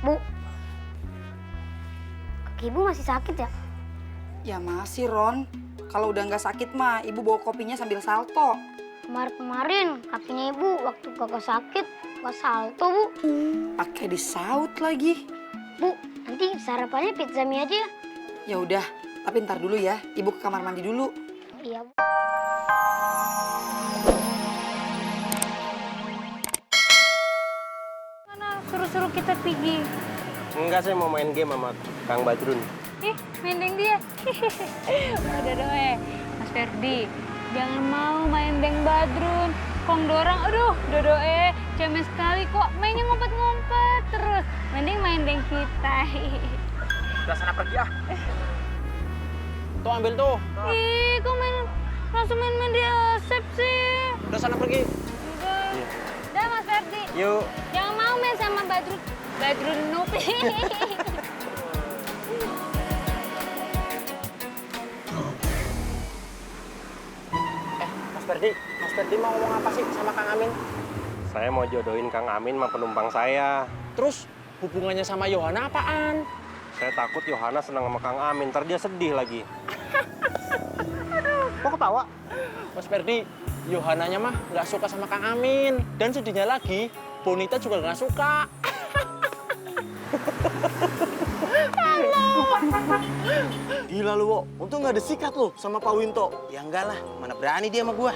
Bu, kaki ibu masih sakit ya? Ya masih, Ron. Kalau udah nggak sakit mah, ibu bawa kopinya sambil salto. Kemarin kakinya ibu waktu kakak sakit, gak salto, Bu. Pakai disaut lagi. Bu, nanti sarapannya pizza mie aja ya? Ya udah, tapi ntar dulu ya. Ibu ke kamar mandi dulu. Iya, Bu. Mana suruh-suruh kita pergi? Enggak, saya mau main game sama Kang Badrun. Ih, main dia. Udah doe, Mas Ferdi. Jangan mau main Deng Badrun. Kong dorang, aduh, dodoe. Cemen sekali kok, mainnya ngumpet-ngumpet terus. Mending main Deng kita. Udah sana pergi ah. Tuh ambil tuh. Ih, kok langsung main di Asep sih? Udah sana pergi. Udah. Udah, Mas Ferdi. Yuk. Jangan mau main sama Badrun Noob. Mas Ferdi mau ngomong apa sih sama Kang Amin? Saya mau jodohin Kang Amin sama penumpang saya. Terus hubungannya sama Yohana apaan? Saya takut Yohana senang sama Kang Amin, ntar dia sedih lagi. Kok ketawa? Mas Ferdi, Yohananya mah nggak suka sama Kang Amin. Dan sedihnya lagi, Bonita juga nggak suka. Gila lu, Wo. Untung nggak ada sikat lu sama Pak Winto. Ya enggak lah, mana berani dia sama gua.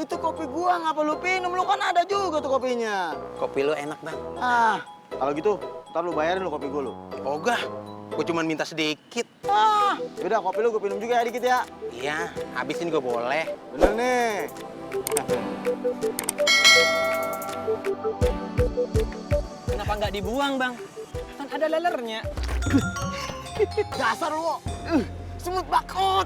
Itu kopi gua, ngapa lu minum? Lu kan ada juga tuh kopinya. Kopi lu enak, Bang. Kalau gitu, ntar lu bayarin lu kopi gua lu. Ogah, gua cuma minta sedikit. Yaudah, kopi lu gua minum juga ya dikit ya. Iya, habisin gua boleh. Bener nih. Kenapa nggak dibuang, Bang? Kan ada lelernya. Dasar lu, Wo. Semut bakot.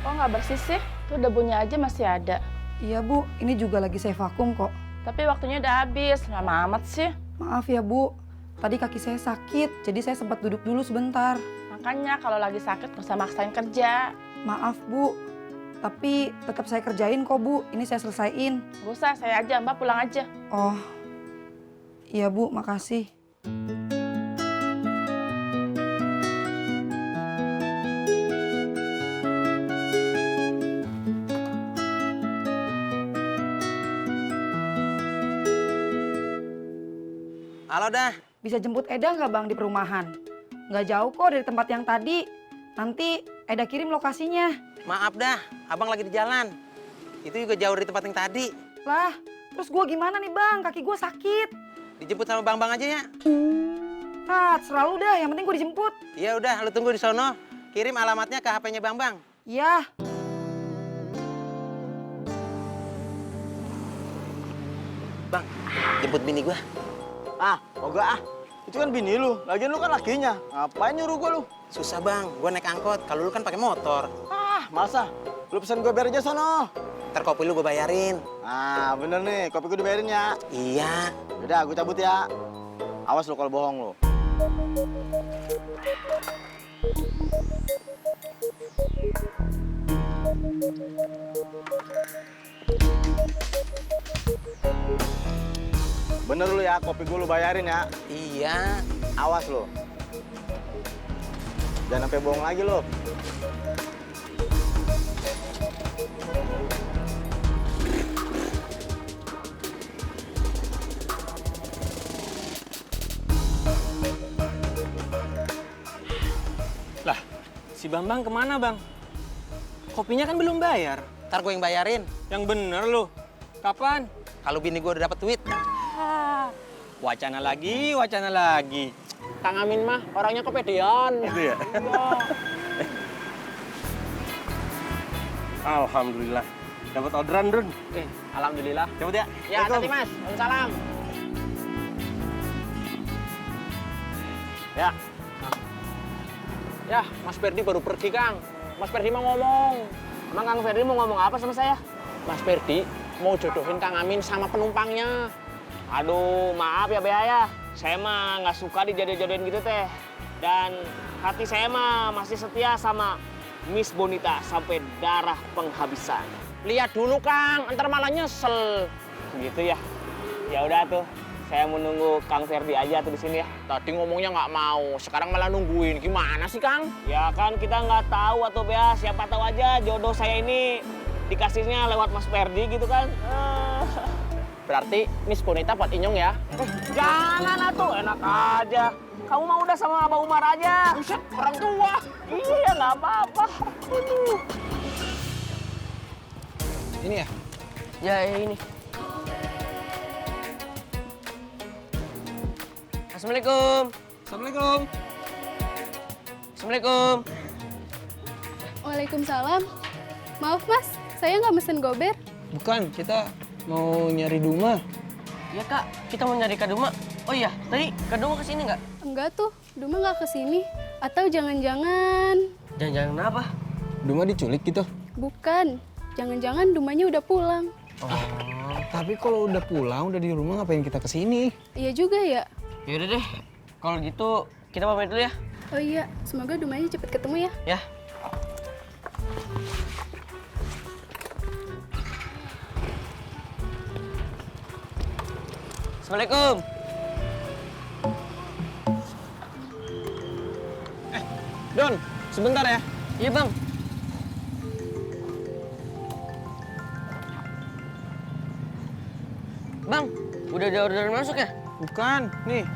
Kok nggak bersih sih? Tuh debunya aja masih ada. Iya, Bu. Ini juga lagi saya vakum kok. Tapi waktunya udah habis. Lama amat sih. Maaf ya, Bu. Tadi kaki saya sakit, jadi saya sempat duduk dulu sebentar. Makanya kalau lagi sakit nggak usah maksain kerja. Maaf, Bu. Tapi tetap saya kerjain kok, Bu. Ini saya selesaiin. Nggak usah, saya aja. Mbak pulang aja. Oh, iya, Bu. Makasih. Halo dah. Bisa jemput Eda nggak, Bang, di perumahan? Nggak jauh kok dari tempat yang tadi. Nanti Eda kirim lokasinya. Maaf dah, abang lagi di jalan. Itu juga jauh dari tempat yang tadi. Lah, terus gue gimana nih, Bang? Kaki gue sakit. Dijemput sama Bang aja ya. Terserah lu dah, yang penting gue dijemput. Ya udah, lu tunggu di sono. Kirim alamatnya ke HP-nya Bang. Iya. Bang, jemput bini gua. Ogah. Itu kan bini lu. Lagian lu kan lakinya. Ngapain nyuruh gua lu? Susah, Bang. Gua naik angkot. Kalau lu kan pakai motor. Masa? Lu pesen gua biar aja sono. Ntar kopi lu gua bayarin. Bener nih. Kopi gua dibayarin ya. Iya. Udah, gua cabut ya. Awas lu kalau bohong lu. Bener lu ya, kopi gua lu bayarin ya. Iya. Awas lu. Jangan sampai bohong lagi lu. Lah, si Bambang kemana, Bang? Kopinya kan belum bayar. Ntar gua yang bayarin. Yang bener lu. Kapan? Kalau bini gua udah dapet duit. Wacana lagi. Kang Amin mah orangnya kepedean. Itu ya? Alhamdulillah. Dapat orderan, Drun. Alhamdulillah. Cabut ya? Ya, hati Mas. Waalaikumsalam. Ya. Ya, Mas Ferdi baru pergi, Kang. Mas Ferdi mau ngomong. Emang Kang Ferdi mau ngomong apa sama saya? Mas Ferdi mau jodohin Kang Amin sama penumpangnya. Aduh, maaf ya Bea ya. Saya mah nggak suka dijodoh-jodohin gitu teh. Dan hati saya mah masih setia sama Miss Bonita sampai darah penghabisan. Lihat dulu Kang, ntar malah nyesel. Gitu ya. Ya udah tuh. Saya menunggu Kang Ferdi aja tuh di sini ya. Tadi ngomongnya nggak mau, sekarang malah nungguin. Gimana sih Kang? Ya kan kita nggak tahu atau Bea, siapa tahu aja jodoh saya ini dikasihnya lewat Mas Ferdi gitu kan. Berarti Miss Bonita buat Inyong ya? Jangan atuh, enak aja. Kamu mah udah sama Abah Umar aja. Buset, orang tua. Iya, nggak apa-apa. Ini ya? Ya, ini. Assalamualaikum. Assalamualaikum. Assalamualaikum. Waalaikumsalam. Maaf mas, saya nggak mesen gober. Bukan, kita mau nyari Duma. Ya Kak, kita mau nyari Kak Duma. Oh iya, tadi Kak Duma kesini nggak? Enggak tuh, Duma nggak kesini. Atau jangan-jangan... Jangan-jangan apa? Duma diculik gitu? Bukan, jangan-jangan Dumanya udah pulang. Oh, tapi kalau udah pulang, udah di rumah ngapain kita kesini? Iya juga ya. Yaudah deh, kalau gitu kita pamit dulu ya. Oh iya, semoga Dumanya cepet ketemu ya. Ya. Assalamualaikum. Don, sebentar ya. Iya Bang. Bang, udah ada orderan masuk ya? Bukan, nih.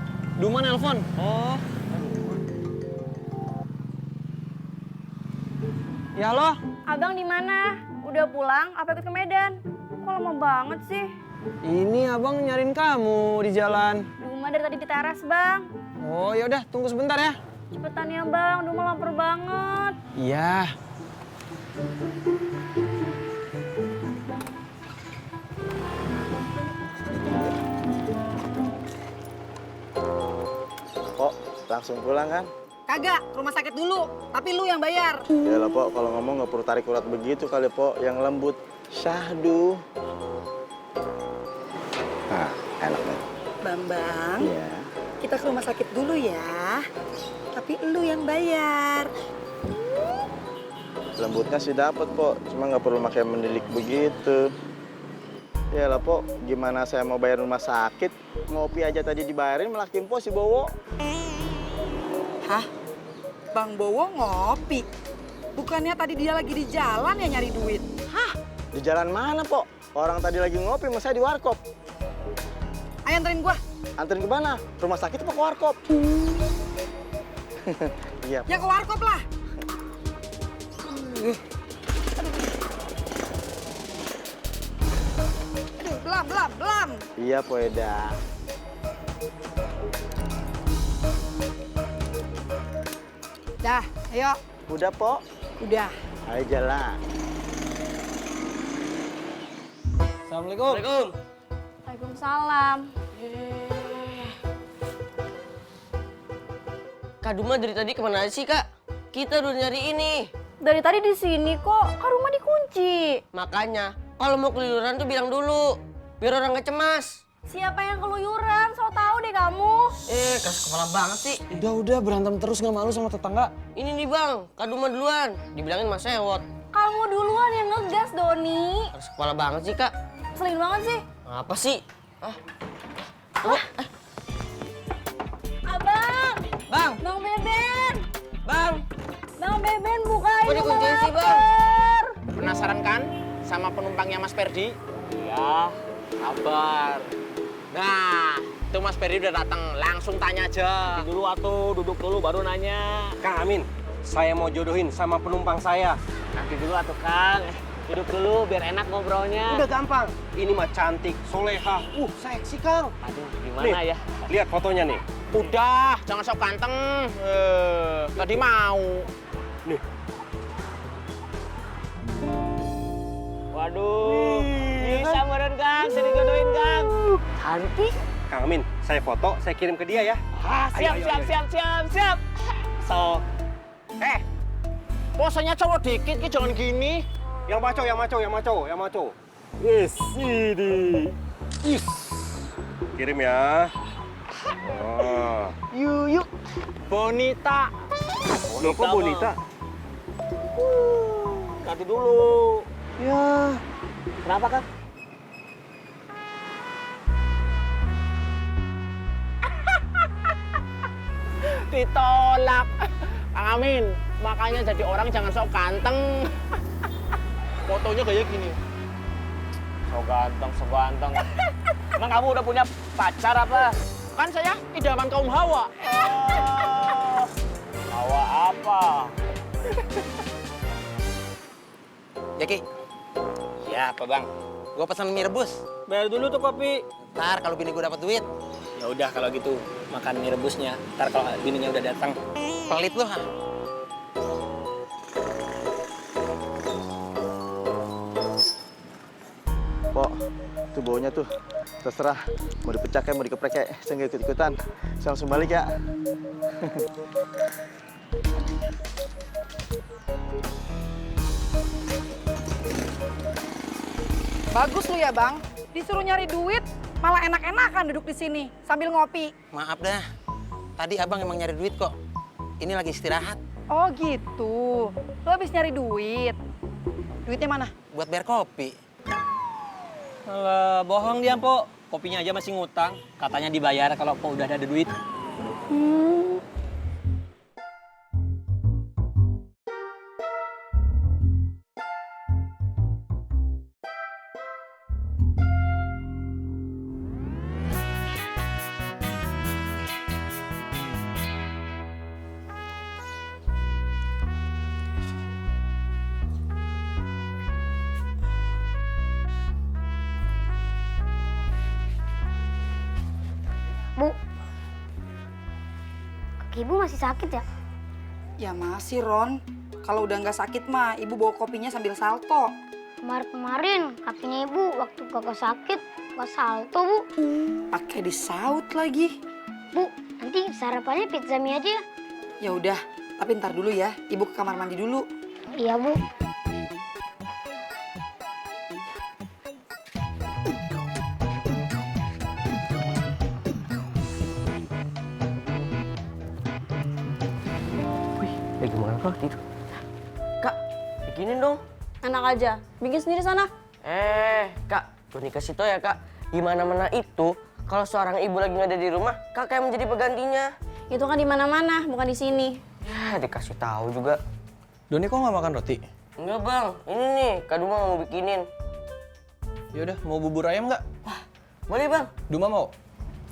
Duma nelpon. Oh. Ya halo? Abang di mana? Udah pulang? Apa ikut ke Medan? Kok lama banget sih? Ini abang nyariin kamu di jalan. Duma dari tadi di teras, Bang. Oh yaudah, tunggu sebentar ya. Cepetan ya, Bang. Duma lapar banget. Iya. Pok, langsung pulang kan? Kagak, rumah sakit dulu. Tapi lu yang bayar. Ya lah, Pok, kalau ngomong nggak perlu tarik urat begitu kali, Pok. Yang lembut. Syahdu. Nah, enak nih. Bambang, Iya. kita ke rumah sakit dulu ya. Tapi lu yang bayar. Lembutnya sih dapat, Pok. Cuma nggak perlu pakai mendilik begitu. Ya lah, Pok. Gimana saya mau bayar rumah sakit? Ngopi aja tadi dibayarin, malah kimpo si Bowo. Hah? Bang Bowo ngopi? Bukannya tadi dia lagi di jalan ya nyari duit? Hah? Di jalan mana, Pok? Orang tadi lagi ngopi, masa saya di warkop. Ayo anterin gua. Anterin ke mana? Rumah sakit apa ke warkop? Iya, Ya ke warkop lah. Aduh, belam. Iya, Po Eda. Dah, ayo. Udah, Pok. Udah. Ayo jalan. Assalamualaikum. Assalamualaikum. Waalaikumsalam. Kak Duma dari tadi kemana aja sih Kak? Kita udah nyari ini. Dari tadi di sini kok, kan rumah dikunci. Makanya, kalau mau keluyuran tuh bilang dulu. Biar orang gak cemas. Siapa yang keluyuran? So tau deh kamu. Keras kepala banget sih. Udah berantem terus nggak malu sama tetangga. Ini nih Bang, Kak Duma duluan. Dibilangin Mas Sewot. Kamu duluan yang ngegas, Doni. Keras kepala banget sih Kak. Selin banget sih. Apa sih? Abang! Bang! Bang Beben! Bang! Bang Beben bukain, Kok gua dikunci sih, Bang? lapar. Penasaran kan sama penumpangnya Mas Ferdi? Iya. Kabar. Nah, itu Mas Ferdi udah datang. Langsung tanya aja. Dulu atuh, duduk dulu baru nanya. Kang Amin, saya mau jodohin sama penumpang saya. Nanti dulu atuh Kang. Duduk dulu biar enak ngobrolnya. Udah gampang. Ini mah cantik, soleha. Seksi, Kang. Aduh, gimana ya? Lihat fotonya nih. Udah, jangan sok ganteng. Tadi mau. Nih. Waduh, bisa meren Kang, saya dijodohin Kang. Cantik. Kang Amin, saya foto, saya kirim ke dia ya. Siap. So, Posenya cowok dikit, ki jangan gini. Yang maco. Wis, ini. Is. Kirim ya. Oh. Yuk. Bonita. Loh, kok Bonita? Ganti dulu. Ya. Kenapa, Kang? Ditolak. Kang Amin, makanya jadi orang jangan sok ganteng. Fotonya kayak gini. So ganteng. Emang kamu udah punya pacar apa? Kan saya idaman kaum Hawa. Hawa apa? Jaki, Ya, apa bang? gua pesan mie rebus. Bayar dulu tuh kopi. Ntar kalau bini gua dapat duit, Ya udah kalau gitu makan mie rebusnya. Ntar kalau bininya udah datang. pelit lu ha. Pok, tuh baunya tuh. Terserah, mau dipecah kayak, mau dikeprek kayak. Saya nggak ikut-ikutan. Saya langsung balik ya. Bagus lu ya, Bang. Disuruh nyari duit, malah enak-enakan duduk di sini sambil ngopi. Maaf dah, tadi abang emang nyari duit kok. Ini lagi istirahat, Oh gitu. Lu habis nyari duit. Duitnya mana? buat bayar kopi. Alah, bohong dia, Po. Kopinya aja masih ngutang. Katanya dibayar kalau Po udah ada duit. Bu, kaki ibu masih sakit ya? Ya masih, Ron. Kalau udah nggak sakit mah, ibu bawa kopinya sambil salto. Kemarin kakinya ibu waktu kakak sakit, gak salto, Bu. Pakai disaut lagi. Bu, nanti sarapannya pizza mie aja ya? Ya udah, tapi ntar dulu ya. Ibu ke kamar mandi dulu. Iya, Bu. Gimana kok itu? Kak, Bikinin dong. enak aja. Bikin sendiri sana. Kak, Doni kasih tau ya, Kak. Di mana-mana itu, kalau seorang ibu lagi nggak ada di rumah, kakak yang menjadi penggantinya. Itu kan di mana-mana, bukan di sini. Ya, dikasih tahu juga. Doni kok nggak makan roti? Enggak, Bang. Ini nih, Kak Duma mau bikinin. Yaudah, mau bubur ayam nggak? Boleh, Bang? Duma mau?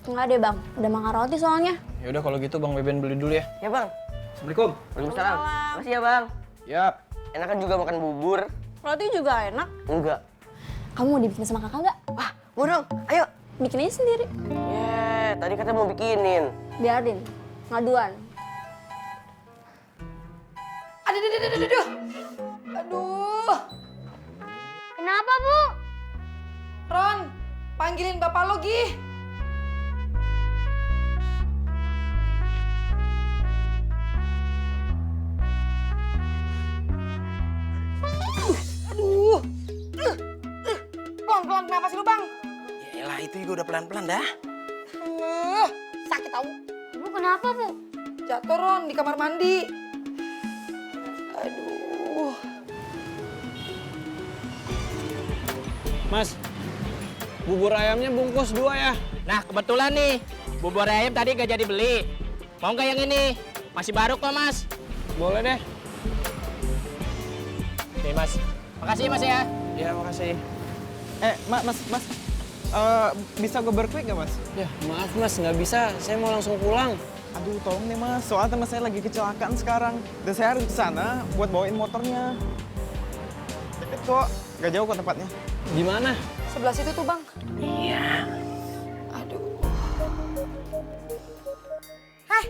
Enggak deh, Bang. Udah makan roti soalnya. Yaudah kalau gitu Bang Beben beli dulu ya. Ya, Bang. Assalamualaikum. Waalaikumsalam. Makasih ya, Bang. Yap. Enakan juga makan bubur. Roti juga enak. Enggak. Kamu mau dibikin sama kakak nggak? Wah, mau dong. Ayo. Bikin aja sendiri. Tadi katanya mau bikinin. Biarin. Ngaduan. Aduh. Aduh. Kenapa, Bu? Ron, panggilin bapak lo, Gi. Aduh. Pelan-pelan kenapa sih lu, Bang? Yaelah, itu juga udah pelan-pelan dah. Sakit tau. Ibu kenapa, Bu? Jatuh, Ron, di kamar mandi. Aduh. Mas, bubur ayamnya bungkus 2 ya. Nah, kebetulan nih. Bubur ayam tadi gak jadi beli. Mau nggak yang ini? Masih baru kok, Mas. Boleh deh. Nih, Mas. Makasih, Mas ya. Ya, makasih. Mas. Bisa gue berquick nggak, Mas? Ya, maaf Mas, nggak bisa. Saya mau langsung pulang. Aduh, tolong nih, Mas. Soalnya teman saya lagi kecelakaan sekarang. Dan saya harus ke sana buat bawain motornya. Deket kok. Gak jauh kok tempatnya. Di mana? Sebelah situ tuh, Bang. Iya. Aduh. Heh,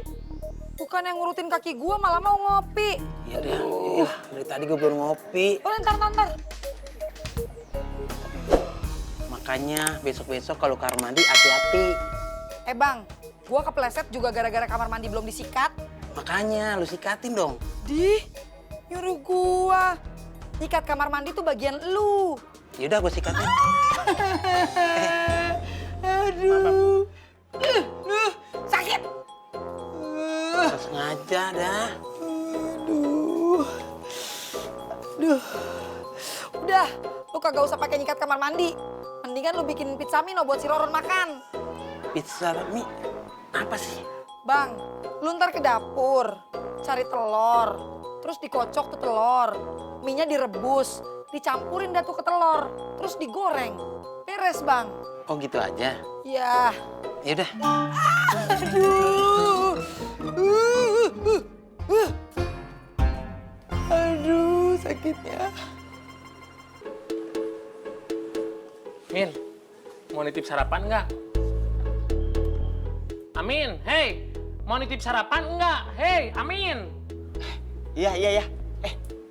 bukan yang ngurutin kaki gua malah mau ngopi. Iya dah. Iya, dari tadi gue belum ngopi. Oh, ntar. Makanya besok-besok kalau kamar mandi hati-hati. Bang, gua kepleset juga gara-gara kamar mandi belum disikat. Makanya lu sikatin dong. Nyuruh gua. Nyikat kamar mandi tuh bagian lu. Yaudah gue sikatin. Aduh. Sakit. Nggak sengaja dah. Aduh. Udah, lu kagak usah pakai nyikat kamar mandi. Mendingan lu bikin pizza Mino buat si Roron makan. Pizza mie apa sih? Bang, lu ntar ke dapur, cari telur, terus dikocok tuh telur, minyak direbus, dicampurin dah tuh ke telur, terus digoreng. Beres, Bang. Oh gitu aja? Ya. Yaudah. Aduh. Aduh, sakitnya. Min, mau nitip sarapan nggak? Amin, hey, mau nitip sarapan nggak? Hey, Amin. Iya.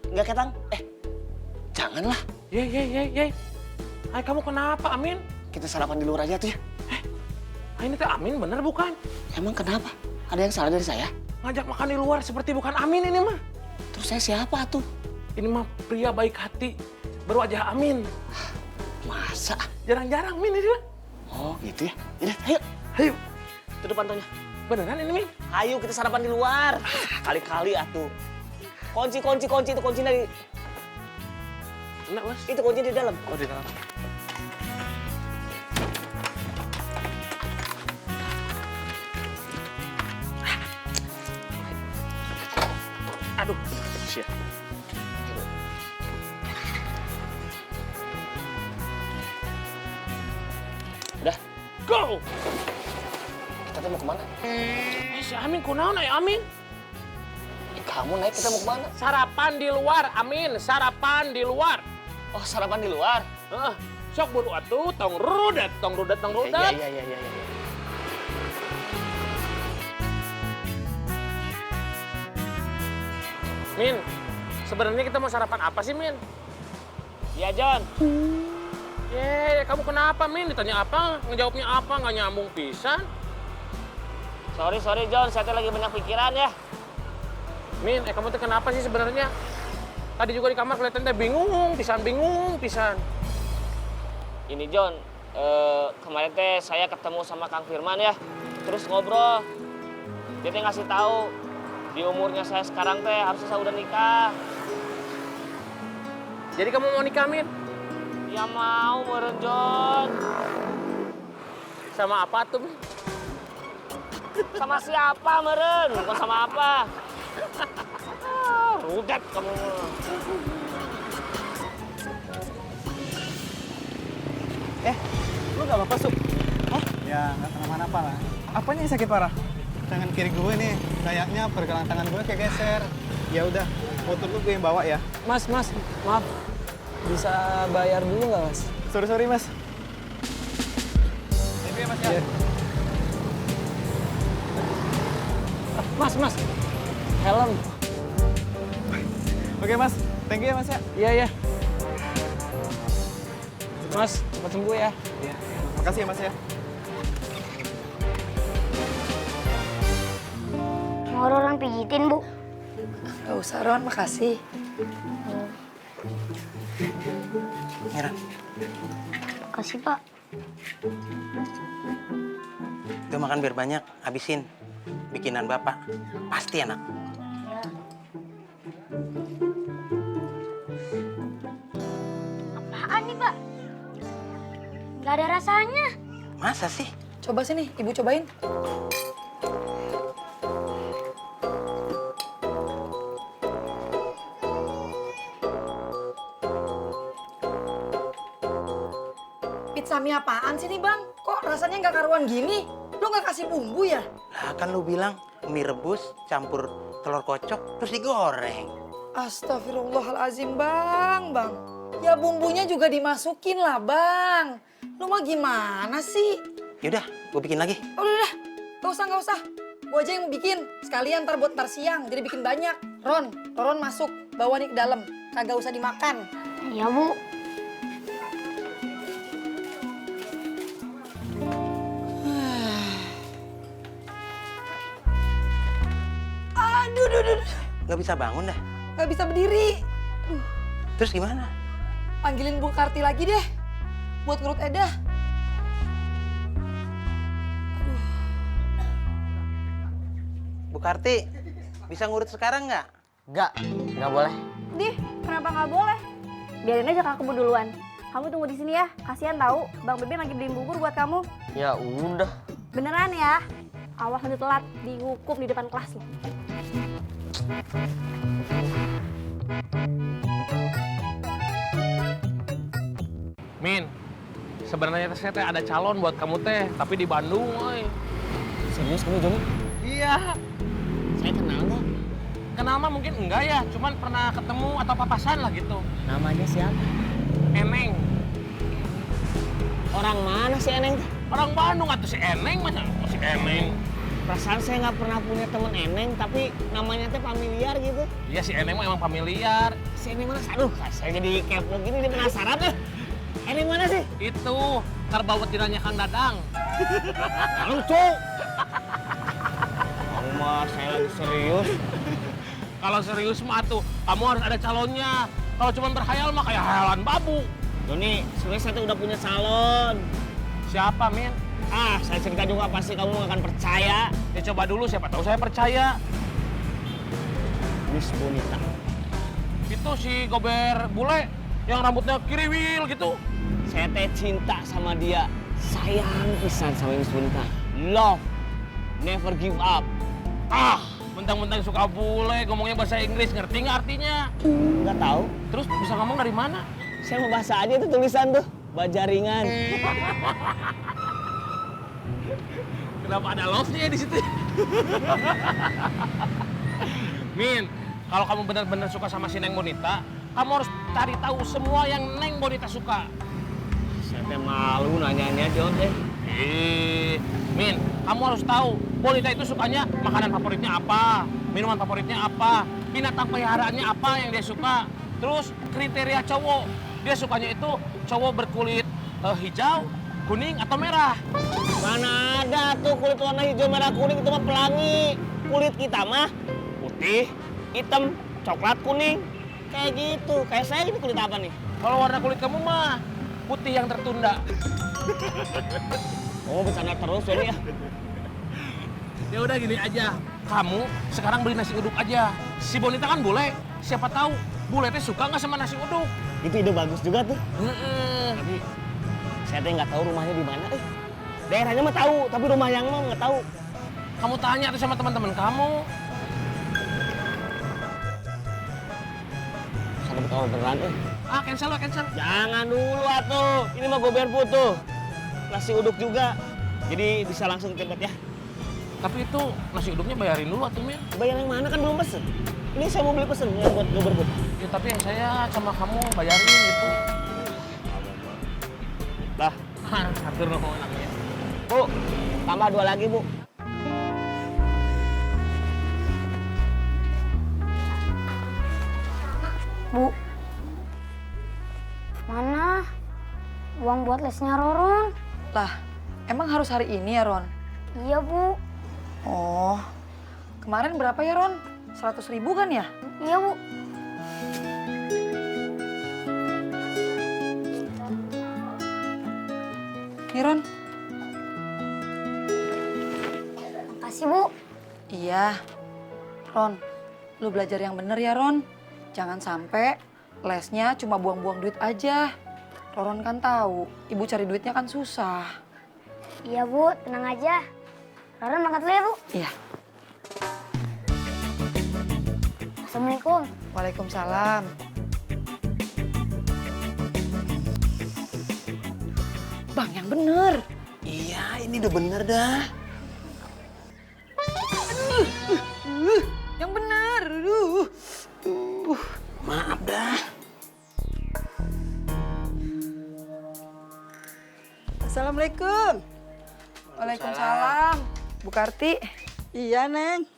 Nggak ketang. Janganlah. Ye. Hai, kamu kenapa, Amin? Kita sarapan di luar aja tuh ya. Ini teh Amin bener bukan? Emang kenapa? Ada yang salah dari saya? Ngajak makan di luar seperti bukan Amin ini mah. Terus saya siapa tuh? Ini mah pria baik hati, berwajah Amin. Masa? Jarang-jarang Min ini mah. Oh gitu ya. Yaudah, ayo. Ayo. Tutup pantaunya. Beneran ini, Min? Ayo kita sarapan di luar. Kali-kali atuh. Kunci itu kunci dari. Enggak, Mas. Itu kunci di dalam. Oh, di dalam. Aduh, siap. Udah. Go! Kita tuh mau kemana? Si Amin, kunaon ya Amin? Kamu naik kita mau kemana? Sarapan di luar, Amin. Sarapan di luar. Oh sarapan di luar? Sok buru atuh, tong rudat. Iya. Min, sebenarnya kita mau sarapan apa sih, Min? Iya, John. Kamu kenapa, Min? Ditanya apa? Ngejawabnya apa? Nggak nyambung pisan. Sorry, John. Saya lagi banyak pikiran ya. Min, kamu tuh kenapa sih sebenarnya? Tadi juga di kamar kelihatan teh bingung pisan. Ini, John. Kemarin teh saya ketemu sama Kang Firman ya. Terus ngobrol. Dia teh ngasih tahu di umurnya saya sekarang teh harusnya saya udah nikah. Jadi kamu mau nikah, Min? Ya mau, meureun, John. Sama apa tuh, Min? Sama siapa, meureun? Bukan sama apa. Rudet kamu. Lu gak apa-apa, Sup? Hah? Ya, gak kenapa-napa lah. Apanya yang sakit parah? Tangan kiri gue nih, kayaknya pergelangan tangan gue kayak geser. Ya udah, motor lu gue yang bawa ya. Mas, maaf. Bisa bayar dulu nggak, Mas? Sorry, Mas. Thank you ya, Mas ya. Mas. Helm. Oke, Mas. Thank you ya, Mas ya. Iya. Mas, cepat sembuh ya. Iya. Makasih ya, Mas ya. Mau Roron pijitin, Bu? Gak usah, Ron. Makasih. Mira, Makasih, Pak. tuh makan biar banyak, habisin. Bikinan Bapak, pasti enak. Apaan nih, Pak? Gak ada rasanya. Masa sih? Coba sini, Ibu cobain. Pizza mie apaan sih nih, Bang? Kok rasanya nggak karuan gini? Lo nggak kasih bumbu ya? Lah kan lu bilang mie rebus campur telur kocok terus digoreng. Astagfirullahalazim, Bang. Ya bumbunya juga dimasukin lah, Bang. Lu mah gimana sih? Yaudah, gue bikin lagi. Udah. Nggak usah. Gue aja yang bikin. Sekalian ntar buat ntar siang, jadi bikin banyak. Roron masuk. Bawa nih ke dalam. Kagak usah dimakan. Iya, Bu. Aduh. Gak bisa bangun dah. Nggak bisa berdiri. Terus gimana? Panggilin Bu Karti lagi deh. Buat ngurut Edah. Bu Karti, bisa ngurut sekarang nggak? Nggak boleh. Dih, kenapa nggak boleh? Biarin aja kakakmu duluan. Kamu tunggu di sini ya. Kasihan tahu, Bang Beben lagi beliin bubur buat kamu. Ya udah. Beneran ya? Awas nanti telat, dihukum di depan kelas loh. Min, sebenarnya saya teh ada calon buat kamu teh, tapi di Bandung, woy. Serius kamu Joni? Iya. Saya kenal nggak? Kenal mah mungkin enggak ya, cuman pernah ketemu atau papasan lah gitu. Namanya siapa? Eneng. Orang mana si Eneng? Orang Bandung atau si Eneng, masa si Eneng. Perasaan saya nggak pernah punya temen Eneng, tapi namanya teh familiar gitu. Iya si Eneng mah emang familiar. Si Eneng mana? Aduh, saya jadi kepo gini, dia penasaran deh. Eneng mana sih? Itu, ntar bawa tiranya Kang Dadang. Lucu. Kamu mah saya lagi serius. Kalau serius mah tuh, kamu harus ada calonnya. Kalau cuma berkhayal mah kayak hayalan babu. Joni, sebenarnya saya tuh udah punya calon. Siapa, Min? Ah, saya cerita juga pasti kamu nggak akan percaya. Ya coba dulu, siapa tahu saya percaya. Miss Bonita. Itu si Gober bule yang rambutnya kiriwil gitu. Saya teh cinta sama dia. Sayang pisan sama Miss Bonita. Love, never give up. Ah, mentang-mentang suka bule, ngomongnya bahasa Inggris, ngerti nggak artinya? Nggak tahu. Terus bisa ngomong dari mana? Saya mau bahasa aja itu tulisan tuh. Bajaringan. Kenapa ada love-nya di situ? Min, kalau kamu benar-benar suka sama si Neng Bonita, kamu harus cari tahu semua yang Neng Bonita suka. Saya teh malu nanyanya Jon deh. Min, kamu harus tahu Bonita itu sukanya makanan favoritnya apa, minuman favoritnya apa, binatang peliharaannya apa yang dia suka. Terus kriteria cowok, dia sukanya itu cowok berkulit hijau, kuning atau merah. Mana ada tuh kulit warna hijau, merah, kuning, itu mah pelangi. Kulit kita mah putih, hitam, coklat, kuning. Kayak gitu. Kayak saya ini kulit apa nih? Kalau warna kulit kamu mah putih yang tertunda. Oh, bercanda terus ini ya. Ya udah gini aja, kamu sekarang beli nasi uduk aja. Si Bonita kan bule, siapa tahu bule teh suka nggak sama nasi uduk. Itu ide bagus juga tuh. Tapi saya teh nggak tahu rumahnya di mana. Daerahnya mah tahu, tapi rumah yang mah nggak tahu. Kamu tanya tuh sama teman-teman kamu. Saya dapat orderan Cancel lah, cancel. Jangan dulu atuh. Ini mah gober butuh. Nasi uduk juga. Jadi bisa langsung cepet ya. Tapi itu nasi uduknya bayarin dulu atuh, Min. Bayar yang mana kan belum pesen. Ini saya mau beli pesen yang buat gober but. Ya tapi yang saya sama kamu bayarin gitu. Lah, atur nuhun namanya. Bu, tambah 2 lagi, Bu. Bu, mana uang buat lesnya Roron? Lah, emang harus hari ini ya, Ron? Iya, Bu. Oh, kemarin berapa ya, Ron? 100.000 kan ya? Iya, Bu. Nih, Ron. Makasih, Bu. Iya. Ron, lu belajar yang bener ya, Ron. Jangan sampai lesnya cuma buang-buang duit aja. Roron kan tahu, ibu cari duitnya kan susah. Iya, Bu. Tenang aja. Roron berangkat dulu ya, Bu. Iya. Assalamualaikum. Waalaikumsalam. Bang, yang bener. Iya, ini udah bener dah. Yang bener. Maaf dah. Assalamualaikum. Waalaikumsalam. Bu Karti. Iya, Neng.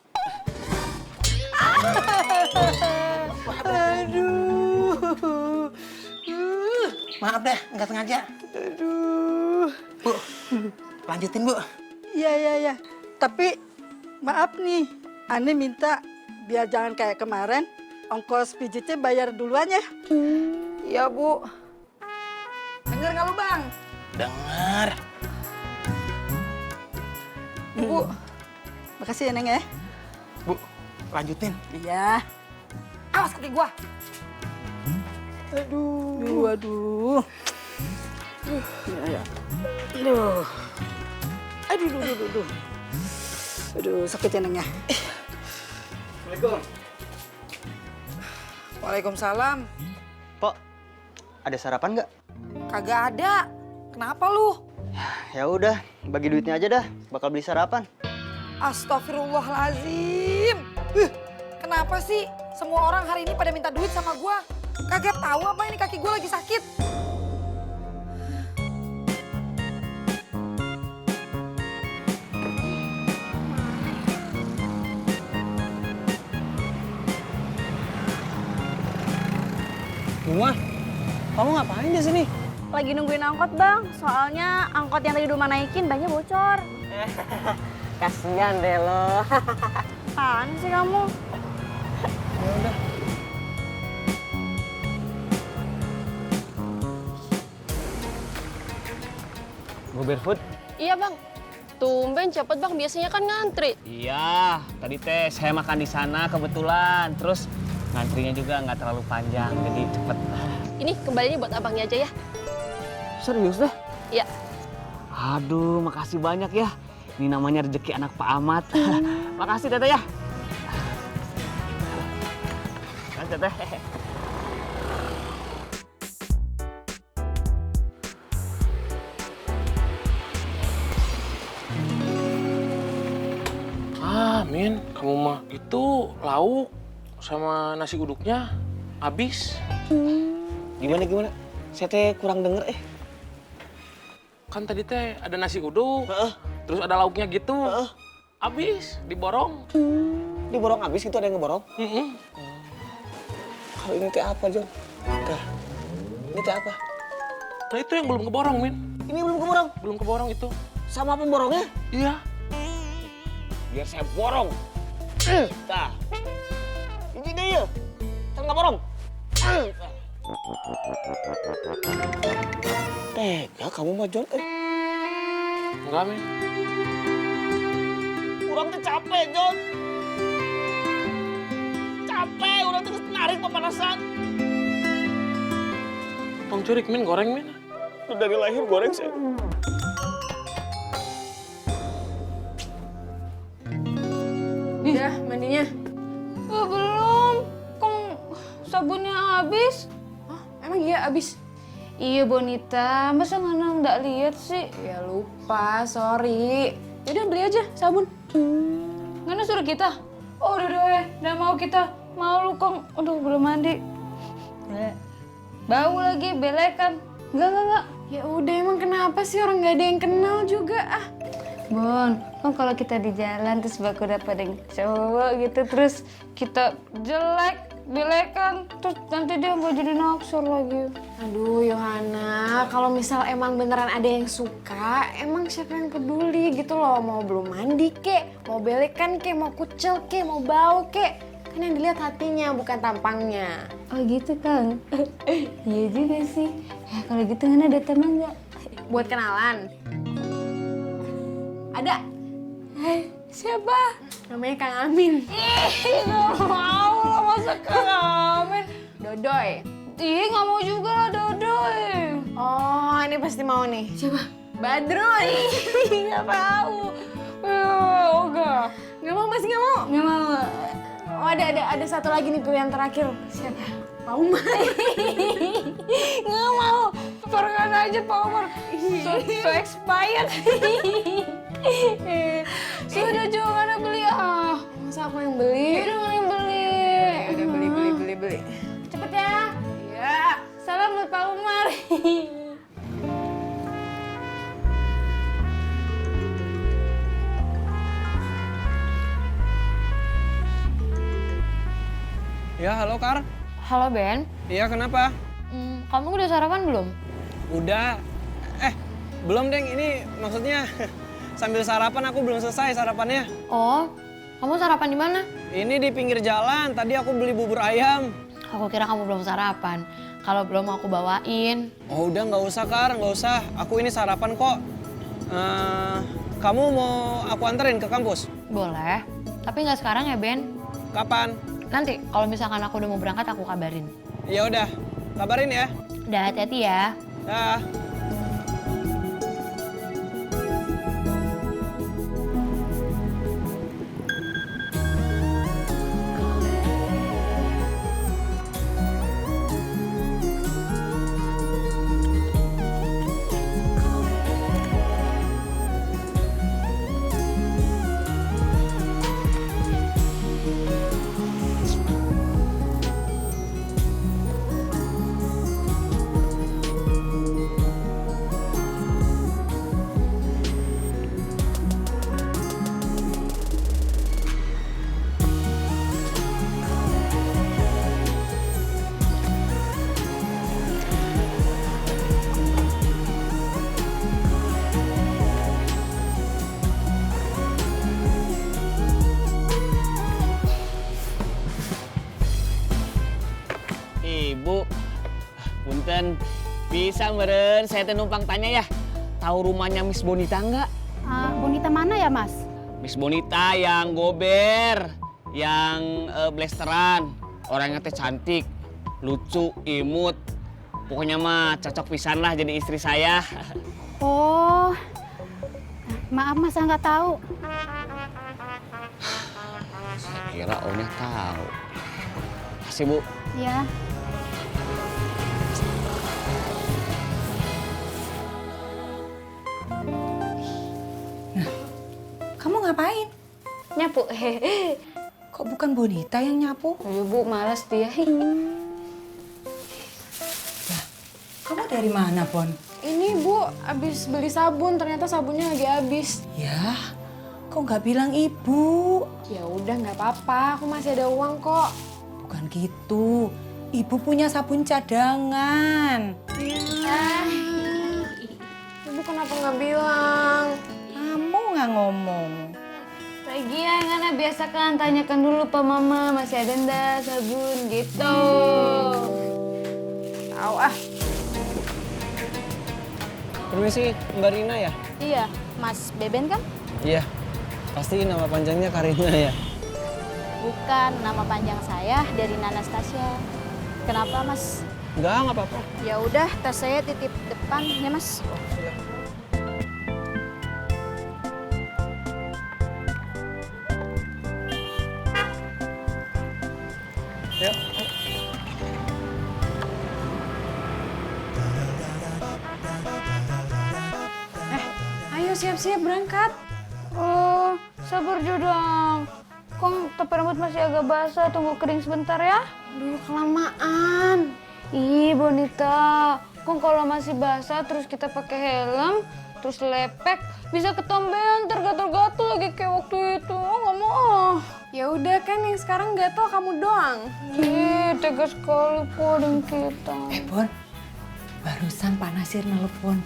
Aduh. Maaf dah, nggak sengaja. Aduh. Bu, lanjutin, Bu. Iya. Tapi maaf nih, Ane minta biar jangan kayak kemarin, ongkos pijitnya bayar duluan ya. Iya, Bu. Dengar nggak lu, Bang? Dengar. Bu, makasih ya, Neng ya. lanjutin. Iya. Awas kaki gua. Aduh. Ya. Aduh, sakit ya Neng ya. Assalamualaikum. Waalaikumsalam. Pok, ada sarapan nggak? Kagak ada. Kenapa lu? Ya udah, bagi duitnya aja dah. Bakal beli sarapan. Astagfirullahaladzim. Kenapa sih semua orang hari ini pada minta duit sama gua? Kagak tahu apa ini kaki gua lagi sakit. Bunga, kamu ngapain di sini? Lagi nungguin angkot bang, soalnya angkot yang tadi rumah naikin bannya bocor. Kasian deh lo. Apaan sih kamu? Ya udah. Go barefoot? Iya bang, tumben cepet bang, biasanya kan ngantri. Iya, tadi teh saya makan di sana kebetulan. Terus ngantrinya juga nggak terlalu panjang, jadi cepet. Ini kembalinya buat abangnya aja ya. Serius deh? Iya. Aduh, makasih banyak ya. Ini namanya rezeki anak Pak Ahmad. Makasih Teteh ya. Kan Teteh. Min, kamu mah itu lauk sama nasi uduknya habis. Gimana? Saya teh kurang denger Kan tadi teh ada nasi uduk, terus ada lauknya gitu. Habis, diborong. Diborong habis gitu, ada yang ngeborong? Kalau ini teh apa, Jon? Teh, ini teh apa? Nah itu yang belum keborong, Min. Ini belum keborong? Belum keborong itu. Sama pemborongnya? Iya. Biar saya borong. Tah. Ini dia ya. Kan nggak borong. Tega kamu mah, Jon. Enggak, Min. Urang teh capek, Jon. Capek, urang terus narik pemanasan. Tong curik, Min, goreng, Min. Dari lahir goreng saya. Udah, mandinya. Belum, kong sabunnya habis. Hah, emang iya habis? Iya Bonita, masa Ngana nggak lihat sih? Ya lupa, sorry. Yaudah beli aja sabun. Ngana suruh kita? Oh udah mau kita. Mau lu kong, aduh belum mandi. Bau lagi, belekan. Enggak. Ya udah, emang kenapa sih orang nggak ada yang kenal juga ah? Bon, kan kalau kita di jalan terus baku dapat yang cowok gitu, terus kita jelek, belekan, terus nanti dia mau jadi naksir lagi. Aduh Yohana, kalau misal emang beneran ada yang suka, emang siapa yang peduli gitu loh. Mau belum mandi kek, mau belekan kek, mau kucel kek, mau bau kek. Kan yang dilihat hatinya, bukan tampangnya. Oh gitu Kang? Iya juga sih. Ya kalau gitu Ngana ada teman nggak? Buat kenalan. Ada. Siapa? Namanya Kang Amin. Nggak mau lah, masa Kang Amin. Dodoy. Ih, nggak mau juga lah Dodoy. Oh, ini pasti mau nih. Siapa? Badrun. Nggak mau. Enggak. Nggak mau, masih nggak mau? Nggak mau. Oh, ada satu lagi nih pilihan terakhir. Siapa? Pak Umar. Nggak mau. Barengan aja Pak Umar. So expired. Sudah juga Ngana beli ah. Masa aku yang beli? Udah Ngana yang beli. Udah beli. Cepet ya. Iya. Salam buat Pak Umar. Ya, halo Kar. Halo Ben. Iya, kenapa? Kamu udah sarapan belum? Udah. Belum, Deng. Ini maksudnya sambil sarapan aku belum selesai sarapannya. Oh, kamu sarapan di mana? Ini di pinggir jalan. Tadi aku beli bubur ayam. Aku kira kamu belum sarapan. Kalau belum aku bawain. Oh, udah nggak usah, Kar. Nggak usah. Aku ini sarapan kok. Kamu mau aku anterin ke kampus? Boleh. Tapi nggak sekarang ya Ben. Kapan? Nanti kalau misalkan aku udah mau berangkat aku kabarin. Ya udah, kabarin ya. Udah hati-hati ya. Dah. Ibu, punten, bisa meren, saya teh numpang tanya ya, tahu rumahnya Miss Bonita nggak? Bonita mana ya, Mas? Miss Bonita yang gober, yang blasteran, orangnya teh cantik, lucu, imut, pokoknya mah cocok pisan lah jadi istri saya. Oh, maaf Mas, saya nggak tahu. Saya kira Onya tahu. Kasih Bu. Ya. Kamu ngapain? Nyapu. Kok bukan Bonita yang nyapu? Iya Bu, malas dia. Kamu dari mana, Pon? Ini Bu, abis beli sabun, ternyata sabunnya lagi habis. Ya, kok nggak bilang ibu? Ya udah nggak apa-apa, aku masih ada uang kok. Bukan gitu, ibu punya sabun cadangan. Ibu kenapa nggak bilang? Kamu nggak ngomong. Lagian karena biasa kan tanyakan dulu Pak Mama masih ada ndak sabun gitu. Tahu ah. Permisi, Mbak Rina ya? Iya, Mas Beben kan? Iya. Pasti nama panjangnya Karina ya? Bukan, nama panjang saya dari Anastasia. Kenapa Mas? Enggak apa-apa. Ya udah, tas saya titip depan ya Mas. Yuk. Ayo siap-siap berangkat. Oh, sabar dong. Kong tapi rambut masih agak basah, tunggu kering sebentar ya. Aduh, kelamaan. Ih, Bonita. Kong kalau masih basah terus kita pakai helm, terus lepek, bisa ketombean, tergatal-gatal lagi kayak waktu itu. Oh, nggak mau. Ya udah kan yang sekarang gatel kamu doang. Ih, tegas sekali podeng kita. Bon, barusan Pak Nasir nelpon.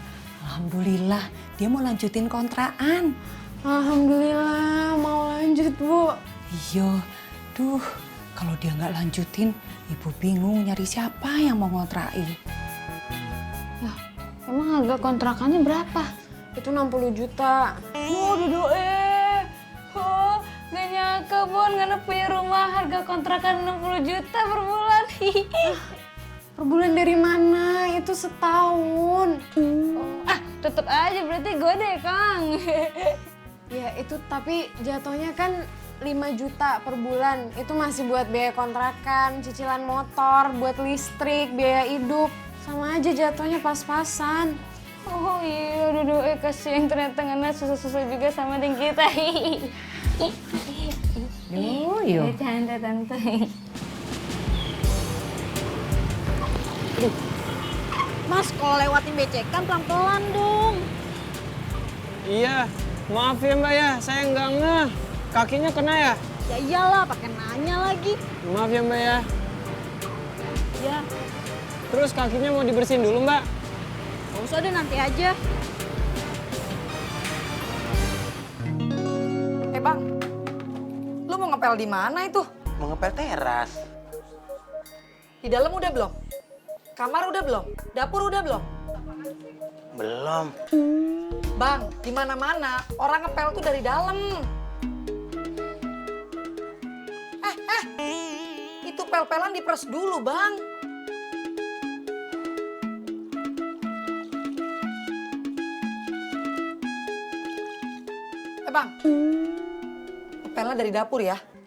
Alhamdulillah, dia mau lanjutin kontrakan. Alhamdulillah mau lanjut Bu. Iya, duh, kalau dia nggak lanjutin, ibu bingung nyari siapa yang mau ngontrakin. Emang harga kontrakannya berapa? Itu 60 juta. Oh, oh, gak nyangka Bon, karena punya rumah harga kontrakan 60 juta per bulan. Per bulan dari mana? Itu setahun. Ah, tetep aja berarti gue deh, Kang. Ya itu tapi jatuhnya kan 5 juta per bulan. Itu masih buat biaya kontrakan, cicilan motor, buat listrik, biaya hidup. Sama aja jatuhnya pas-pasan. Oh iya, kasih yang ternyata ngena susah-susah juga sama dengan kita. Yo. Canda tante. Mas, kalau lewatin becek kan pelan-pelan dong. Iya, maaf ya Mbak ya, saya nggak ngeh. Kakinya kena ya? Ya iyalah, pakai nanya lagi. Maaf ya Mbak ya. Ya, Terus kakinya mau dibersihin dulu Mbak? nggak usah deh, nanti aja. Bang, lu mau ngepel di mana itu? Mau ngepel teras. Di dalam udah belum? Kamar udah belum? Dapur udah belum? Belum. Bang, di mana-mana orang ngepel tuh dari dalam. pel-pelan diperes dulu, Bang. Bang. Pelnya dari dapur ya.